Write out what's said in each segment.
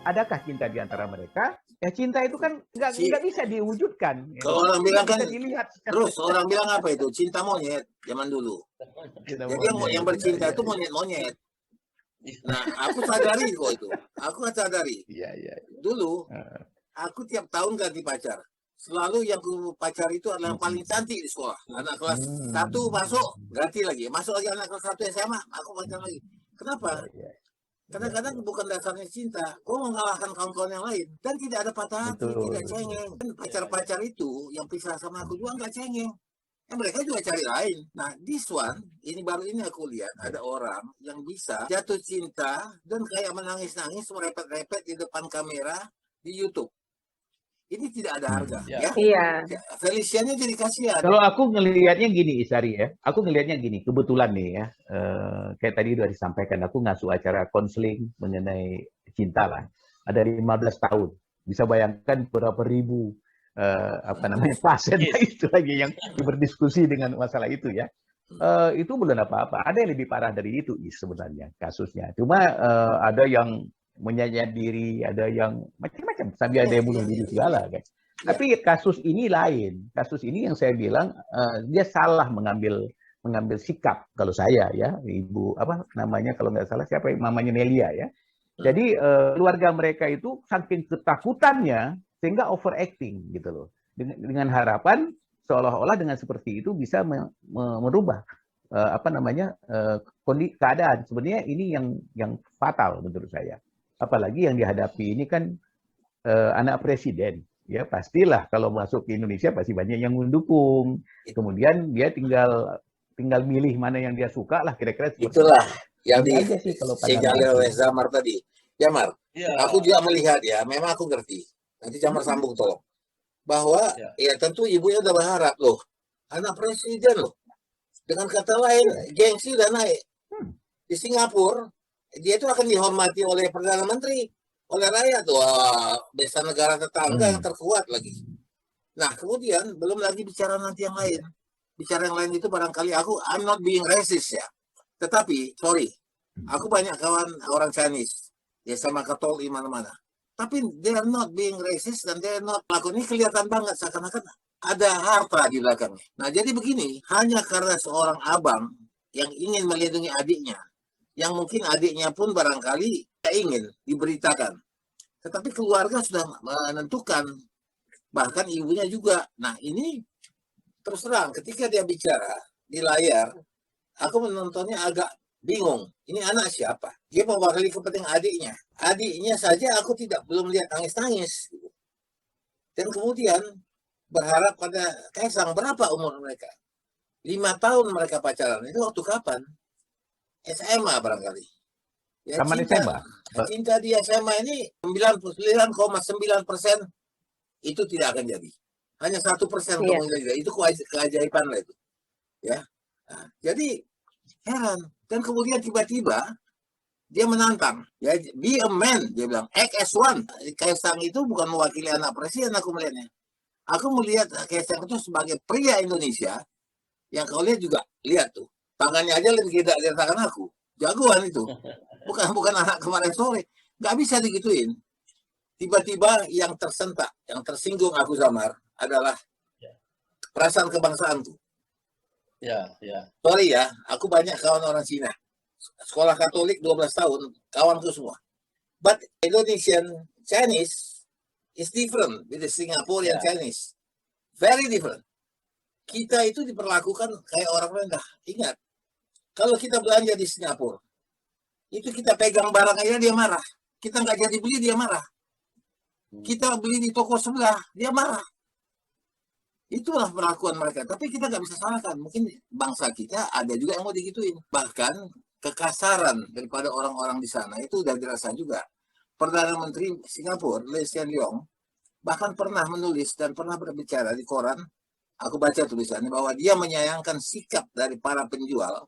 adakah cinta di antara mereka? Ya cinta itu kan nggak bisa diwujudkan. Kalau orang bilang kan, dilihat. terus orang bilang apa itu? Cinta monyet zaman dulu. Jadi yang bercinta itu monyet-monyet. Nah, aku sadari kok itu. Aku sadari. Dulu, aku tiap tahun ganti pacar. Selalu yang ku pacar itu adalah yang paling cantik di sekolah. Anak kelas 1 masuk, ganti lagi. Masuk lagi anak kelas 1 SMA, aku pacar lagi. Kenapa? Kadang-kadang bukan dasarnya cinta, kau mengalahkan kawan-kawan yang lain dan tidak ada patah hati, tidak cengeng. Pacar-pacar itu yang pisah sama aku juga nggak cengeng. Mereka juga cari lain. Nah, this one, ini baru ini aku lihat ada orang yang bisa jatuh cinta dan kayak menangis-nangis, merepet-repet di depan kamera di YouTube. Ini tidak ada harga, ya. Felicianya jadi kasihan. Kalau aku ngelihatnya gini, Isari ya. Aku ngelihatnya gini, kebetulan nih ya. Kayak tadi udah disampaikan, aku ngasuh acara konseling mengenai cinta lah. Ada 15 tahun. Bisa bayangkan berapa ribu pasien itu lagi yang berdiskusi dengan masalah itu ya. Itu belum apa-apa. Ada yang lebih parah dari itu sebenarnya kasusnya. Cuma ada yang menyayat diri, ada yang macam-macam, sampai ada yang bunuh diri segala kan. Tapi kasus ini lain. Kasus ini yang saya bilang dia salah mengambil sikap kalau saya ya, Ibu apa namanya kalau nggak salah siapa mamanya Nelia ya. Jadi keluarga mereka itu saking ketakutannya sehingga overacting gitu loh. Dengan harapan seolah-olah dengan seperti itu bisa merubah keadaan. Sebenarnya ini yang fatal menurut saya. Apalagi yang dihadapi ini kan anak presiden, ya pastilah kalau masuk ke Indonesia pasti banyak yang mendukung. Kemudian dia tinggal milih mana yang dia suka lah kira-kira. Itulah yang disinyalir oleh Jamar tadi. Jamar, aku juga melihat ya, memang aku ngerti. Nanti Jamar sambung tolong. Bahwa ya tentu ibunya udah berharap loh, anak presiden loh. Dengan kata lain, gengsi udah naik. Di Singapura dia itu akan dihormati oleh Perdana Menteri, oleh rakyat. Wah, desa negara tetangga yang terkuat lagi. Nah, kemudian belum lagi bicara nanti yang lain. Bicara yang lain itu barangkali I'm not being racist ya. Tetapi, sorry, aku banyak kawan orang Chinese. Ya sama Katol di mana-mana. Tapi they are not being racist dan they are not. Ini kelihatan banget seakan-akan ada harta di belakangnya. Nah, jadi begini, hanya karena seorang abang yang ingin melindungi adiknya, yang mungkin adiknya pun barangkali tidak ingin diberitakan. Tetapi keluarga sudah menentukan, bahkan ibunya juga. Nah ini terus terang, ketika dia bicara di layar, aku menontonnya agak bingung. Ini anak siapa? Dia mewakili kepentingan adiknya. Adiknya saja aku belum lihat nangis-nangis. Dan kemudian berharap pada Kaisang, berapa umur mereka? 5 tahun mereka pacaran. Itu waktu kapan? SMA barangkali. Ya, cinta di SMA ini 99,9% itu tidak akan jadi. Hanya 1% kemungkinan. Itu keajaiban lah itu. Ya. Nah, jadi heran. Dan kemudian tiba-tiba dia menantang. Ya, be a man, dia bilang. Act as one. Kaisang itu bukan mewakili anak presiden aku melihatnya. Aku melihat Kaisang itu sebagai pria Indonesia yang kau lihat juga. Lihat tuh. Tangannya aja lebih gede dari tangan aku. Jagoan itu. Bukan anak kemarin sore. Nggak bisa digituin. Tiba-tiba yang tersentak, yang tersinggung aku Zamar adalah perasaan kebangsaanku. Sorry ya, aku banyak kawan orang Cina. Sekolah Katolik 12 tahun, kawanku semua. But Indonesian Chinese is different with the Singaporean Chinese. Very different. Kita itu diperlakukan kayak orang rendah. Ingat, kalau kita belanja di Singapura, itu kita pegang barang aja dia marah. Kita nggak jadi beli dia marah. Kita beli di toko sebelah dia marah. Itulah perlakuan mereka. Tapi kita nggak bisa salahkan. Mungkin bangsa kita ada juga yang mau digituin. Bahkan kekasaran daripada orang-orang di sana itu udah dirasa juga. Perdana Menteri Singapura, Lee Hsien Loong, bahkan pernah menulis dan pernah berbicara di koran. Aku baca tulisannya bahwa dia menyayangkan sikap dari para penjual,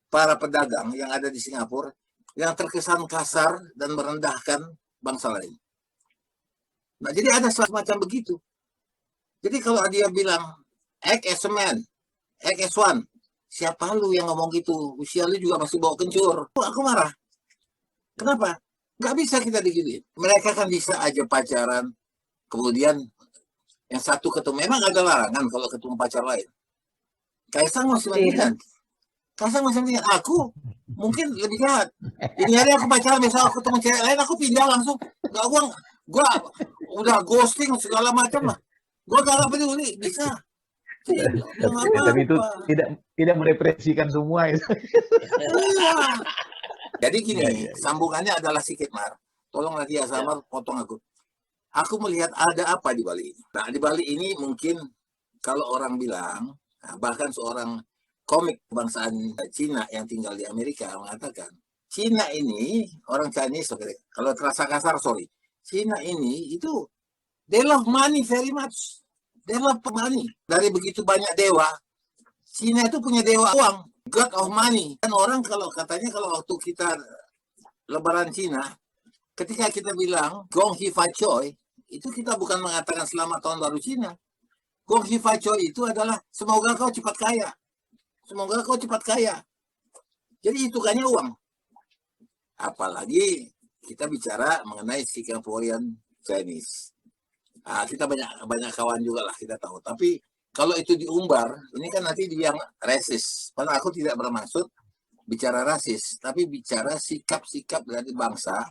para pedagang yang ada di Singapura yang terkesan kasar dan merendahkan bangsa lain. Nah, jadi ada semacam begitu. Jadi kalau dia bilang act as a man, act as one, siapa lu yang ngomong gitu? Usia lu juga masih bawa kencur. Aku marah. Kenapa? Nggak bisa kita digini. Mereka kan bisa aja pacaran, kemudian yang satu ketemu. Memang ada larangan kalau ketemu pacar lain. Kaisang masih mendingan. Kaisang masih mendingan. Aku mungkin lebih jahat. Ini hari aku pacaran, misal aku ketemu cewek lain, aku pindah langsung. Gak, gua udah ghosting segala macam lah. Gua gak peduli, bisa. Tapi itu tidak merepresikan semua itu. Jadi gini, sambungannya adalah sikit, Mar. Tolong nanti ya, Samar, potong aku. Aku melihat ada apa di Bali ini. Nah, di Bali ini mungkin kalau orang bilang, bahkan seorang komik kebangsaan Cina yang tinggal di Amerika mengatakan, Cina ini, orang Chinese, kalau terasa kasar, sorry. Cina ini itu, they love money very much. They love money. Dari begitu banyak dewa, Cina itu punya dewa uang, God of money. Kan orang kalau katanya kalau waktu kita Lebaran Cina, ketika kita bilang Gong Hi Fa Choi, itu kita bukan mengatakan selamat tahun baru Cina. Gong Hi Fa Choi itu adalah semoga kau cepat kaya. Semoga kau cepat kaya. Jadi hitungannya uang. Apalagi kita bicara mengenai Singaporean Chinese. Nah, kita banyak kawan juga lah, kita tahu. Tapi kalau itu diumbar, ini kan nanti dia yang rasis. Padahal aku tidak bermaksud bicara rasis, tapi bicara sikap-sikap dari bangsa.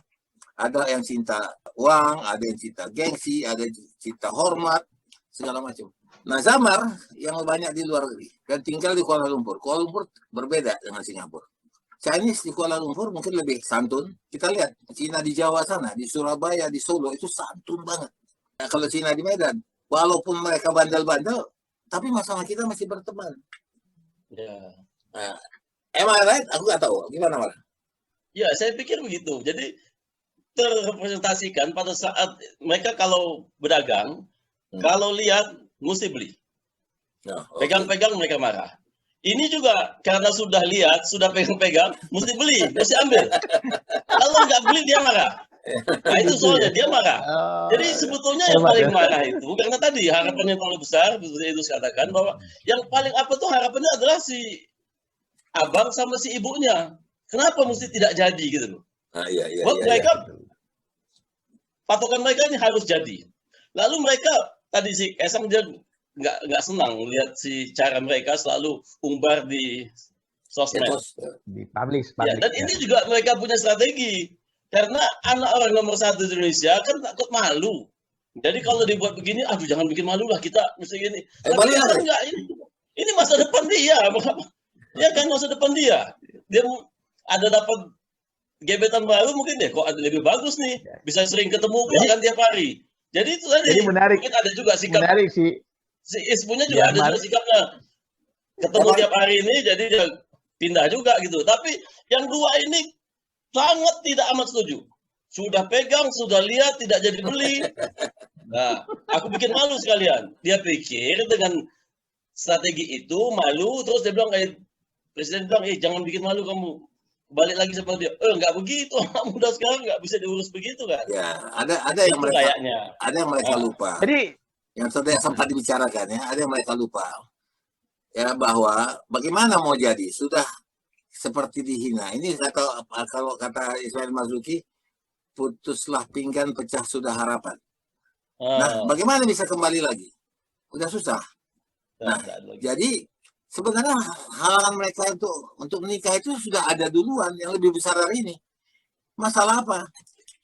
Ada yang cinta uang, ada yang cinta gengsi, ada yang cinta hormat, segala macam. Nah, Zamar yang banyak di luar negeri dan tinggal di Kuala Lumpur. Kuala Lumpur berbeda dengan Singapura. Chinese di Kuala Lumpur mungkin lebih santun. Kita lihat Cina di Jawa sana, di Surabaya, di Solo itu santun banget. Nah, kalau Cina di Medan, walaupun mereka bandel-bandel, tapi masalah kita masih berteman. Ya. Nah, am I right? Aku nggak tahu. Gimana, Mar? Ya, saya pikir begitu. Jadi terrepresentasikan pada saat mereka kalau berdagang, kalau lihat mesti beli. Pegang-pegang mereka marah. Ini juga karena sudah lihat, sudah pegang-pegang, mesti beli, mesti ambil. Kalau nggak beli dia marah. Nah itu soalnya dia marah. Jadi sebetulnya yang paling marah itu karena tadi harapannya terlalu besar, itu katakan bahwa yang paling apa tuh harapannya adalah si abang sama si ibunya. Kenapa mesti tidak jadi gitu loh? Buat mereka patokan mereka ini harus jadi. Lalu mereka tadi si Kaisang dia nggak senang lihat si cara mereka selalu umbar di sosmed, di publish. Ya, dan ini juga mereka punya strategi. Karena anak orang nomor 1 di Indonesia kan takut malu. Jadi kalau dibuat begini, aduh jangan bikin malu lah kita mesti gini. Tapi enggak, ini masa depan dia. Ya kan masa depan dia. Dia ada dapat gebetan baru mungkin deh kok ada lebih bagus nih. Bisa sering ketemu kan tiap hari. Jadi itu tadi. Jadi menarik. Mungkin ada juga sikap. Menarik sih. Si Ispunya juga ada juga sikapnya. Ketemu tiap hari ini jadi dia pindah juga gitu. Tapi yang dua ini sangat tidak amat setuju. Sudah pegang, sudah lihat, tidak jadi beli. Nah, aku bikin malu sekalian. Dia pikir dengan strategi itu malu, terus dia bilang kayak presiden bilang, jangan bikin malu kamu. Balik lagi seperti dia. Nggak begitu, anak muda sekarang nggak bisa diurus begitu kan? Ya, ada yang mereka kayaknya. Ada yang mereka lupa. Jadi yang tadi sempat dibicarakan ya, ada yang mereka lupa. Ya bahwa bagaimana mau jadi sudah seperti dihina. Ini kalau kata Ismail Marzuki, putuslah pinggan, pecah sudah harapan. Nah, bagaimana bisa kembali lagi? Udah susah. Nah, jadi sebenarnya halangan mereka untuk menikah itu sudah ada duluan yang lebih besar dari ini. Masalah apa?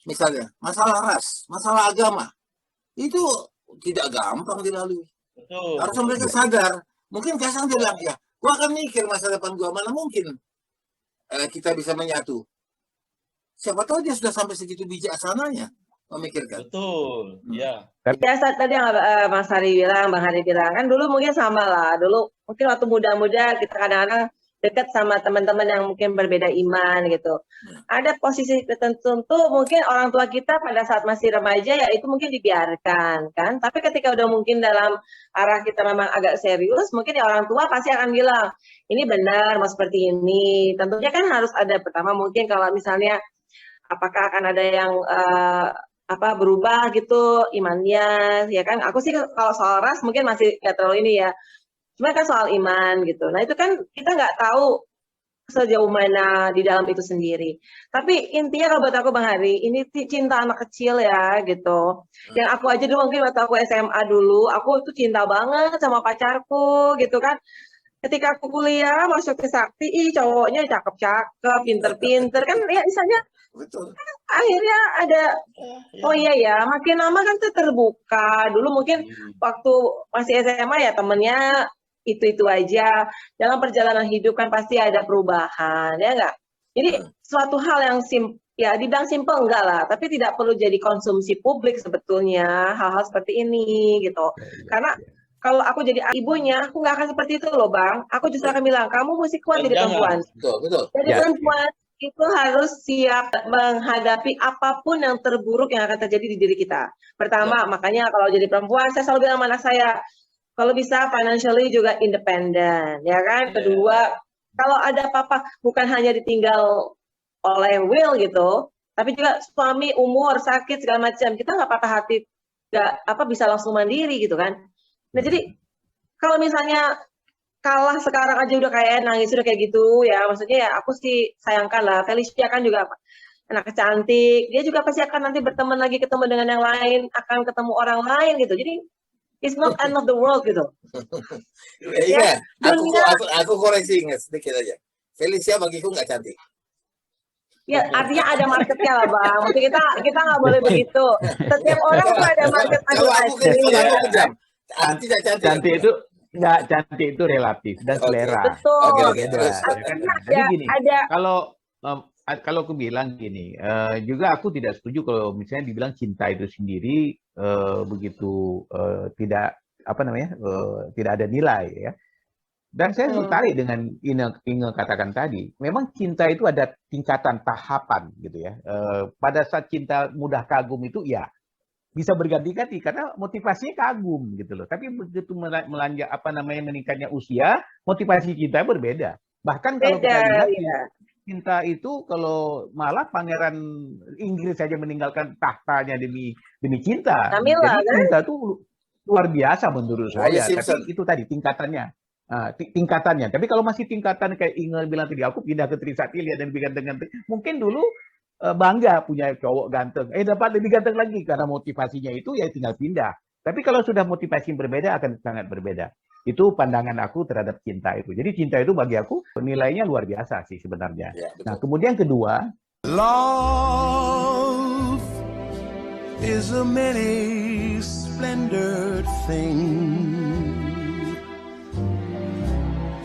Misalnya, masalah ras, masalah agama. Itu tidak gampang dilalui. Harusnya mereka sadar. Mungkin Kaisang bilang, ya, gua akan mikir masa depan gua, mana mungkin kita bisa menyatu. Siapa tahu dia sudah sampai segitu bijaksananya memikirkan. Betul, ya. Biasa tadi yang Mas Hari bilang, Bang Hari bilang, kan dulu mungkin sama lah. Dulu mungkin waktu muda-muda kita kadang-kadang dekat sama teman-teman yang mungkin berbeda iman gitu. Ada posisi tertentu mungkin orang tua kita pada saat masih remaja ya itu mungkin dibiarkan kan. Tapi ketika udah mungkin dalam arah kita memang agak serius, mungkin ya orang tua pasti akan bilang, ini benar mau seperti ini. Tentunya kan harus ada pertama mungkin kalau misalnya apakah akan ada yang berubah gitu imannya ya kan. Aku sih kalau soal ras mungkin masih nggak terlalu ini ya. Cuma kan soal iman gitu. Nah itu kan kita nggak tahu sejauh mana di dalam itu sendiri. Tapi intinya kalau buat aku Bang Hari, ini cinta anak kecil ya gitu. Yang aku aja dulu mungkin waktu aku SMA dulu, aku tuh cinta banget sama pacarku gitu kan. Ketika aku kuliah masuk ke Sakti, cowoknya cakep-cakep, pinter-pinter kan ya misalnya. Betul. Akhirnya ada, oh iya ya, makin lama kan tuh terbuka. Dulu mungkin waktu masih SMA ya temennya itu aja. Dalam perjalanan hidup kan pasti ada perubahan, ya enggak? Jadi suatu hal yang ya dibilang simpel enggak lah, tapi tidak perlu jadi konsumsi publik sebetulnya hal-hal seperti ini gitu. Karena kalau aku jadi ibunya, aku nggak akan seperti itu loh Bang. Aku justru akan bilang, kamu mesti kuat jadi perempuan. Betul. Jadi perempuan itu harus siap menghadapi apapun yang terburuk yang akan terjadi di diri kita. Pertama, makanya kalau jadi perempuan, saya selalu bilang sama anak saya, kalau bisa financially juga independen, ya kan? Kedua, kalau ada apa-apa, bukan hanya ditinggal oleh will gitu, tapi juga suami, umur, sakit, segala macam. Kita nggak patah hati, nggak bisa langsung mandiri gitu kan. Nah jadi kalau misalnya kalah sekarang aja udah kayak nangis udah kayak gitu ya, maksudnya ya aku sih sayangkan lah. Felicia kan juga anak cantik, dia juga pasti akan nanti berteman lagi, ketemu dengan yang lain, akan ketemu orang lain gitu. Jadi it's not end of the world gitu. Iya, aku koreksi sedikit aja. Felicia bagiku nggak cantik. Ya artinya ada marketnya lah Bang. Maksudnya kita nggak boleh begitu. Setiap orang tuh ada market. Kalau aku kejam. Cantik itu relatif dan selera. Betul. Jadi gini, kalau aku bilang gini, juga aku tidak setuju kalau misalnya dibilang cinta itu sendiri begitu tidak tidak ada nilai ya. Dan saya tertarik dengan Inge katakan tadi, memang cinta itu ada tingkatan tahapan gitu ya. Pada saat cinta mudah kagum itu ya bisa berganti-ganti karena motivasinya kagum gitu loh. Tapi begitu melanjak meningkatnya usia, motivasi cinta berbeda. Bahkan kalau kita lihat cinta itu kalau malah pangeran Inggris saja meninggalkan tahtanya demi cinta. Jadi cinta itu luar biasa menurut saya. Tapi itu tadi tingkatannya. Tapi kalau masih tingkatan kayak Inge bilang tadi, aku pindah ke Trisakti lihat dan lebih ganteng-ganteng. Mungkin dulu bangga punya cowok ganteng, dapat lebih ganteng lagi karena motivasinya itu ya tinggal pindah. Tapi kalau sudah motivasi yang berbeda akan sangat berbeda. Itu pandangan aku terhadap cinta itu. Jadi cinta itu bagi aku nilainya luar biasa sih sebenarnya. Ya, nah kemudian kedua, love is a many splendored thing.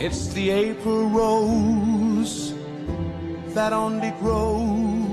It's the April rose that only grows